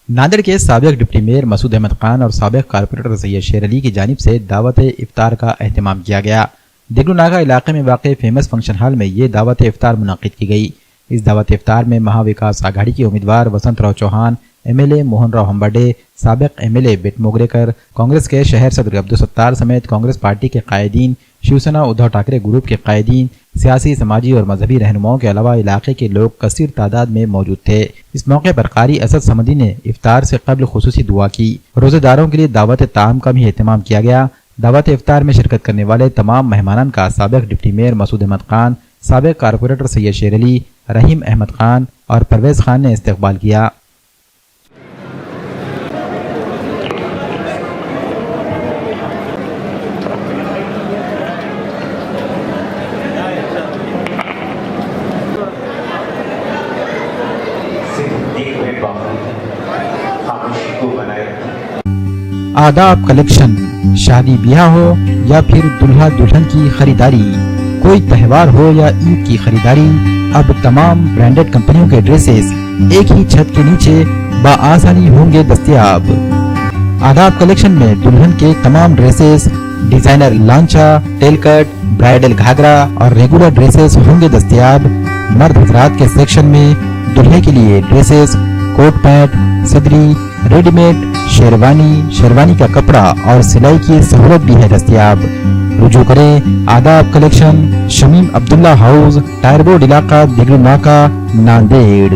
ناندیڑ کے سابق deputy mayor مسعود احمد خان اور سابق کارپوریٹر سید شیر علی کی جانب سے دعوت افطار کا اہتمام کیا گیا۔ دگلو ناگا علاقے میں واقع فیمس فنکشن ہال میں یہ دعوت افطار منعقد کی گئی۔ اس دعوت افطار میں مہا وکاس آگھاڑی کے امیدوار Vasant Rao Chavan, M L A Mohan Rao Hambarde, سابق M L A Bet Mogrekar, Congress کے شہر صدر عبدالستار سمیت کانگریس پارٹی کے قائدین، شیوسینا ادھو ٹھاکرے گروپ کے قائدین، سیاسی، سماجی اور مذہبی رہنماؤں کے علاوہ علاقے کے لوگ کثیر تعداد میں موجود تھے۔ اس موقع پر قاری اسد سمدی نے افطار سے قبل خصوصی دعا کی۔ روزے داروں کے لیے دعوت طعام کا بھی اہتمام کیا گیا۔ دعوت افطار میں شرکت کرنے والے تمام مہمانان کا سابق ڈپٹی میئر مسعود احمد خان، سابق کارپوریٹر سید شیر علی، رحیم احمد خان اور پرویز خان نے استقبال کیا۔ آداب کلیکشن، شادی بیاہ ہو یا پھر دلہا دلہن کی خریداری، کوئی تہوار ہو یا عید کی خریداری، اب تمام برانڈڈ کمپنیوں کے ڈریسز ایک ہی چھت کے نیچے بآسانی ہوں گے دستیاب۔ آداب کلیکشن میں دلہن کے تمام ڈریسز، ڈیزائنر لانچا، ٹیل کٹ، برائیڈل گھاگرا اور ریگولر ڈریسز ہوں گے دستیاب۔ مرد حضرات کے سیکشن میں دلہے کے لیے ڈریسز، کوٹ پینٹ، صدری، ریڈی میڈ، شیروانی کا کپڑا اور سلائی کی سہولت بھی ہے دستیاب۔ رجوع کریں آداب کلیکشن، شمیم عبداللہ ہاؤس، ٹائر بورڈ علاقہ، دگلو ناکا، ناندیڑ۔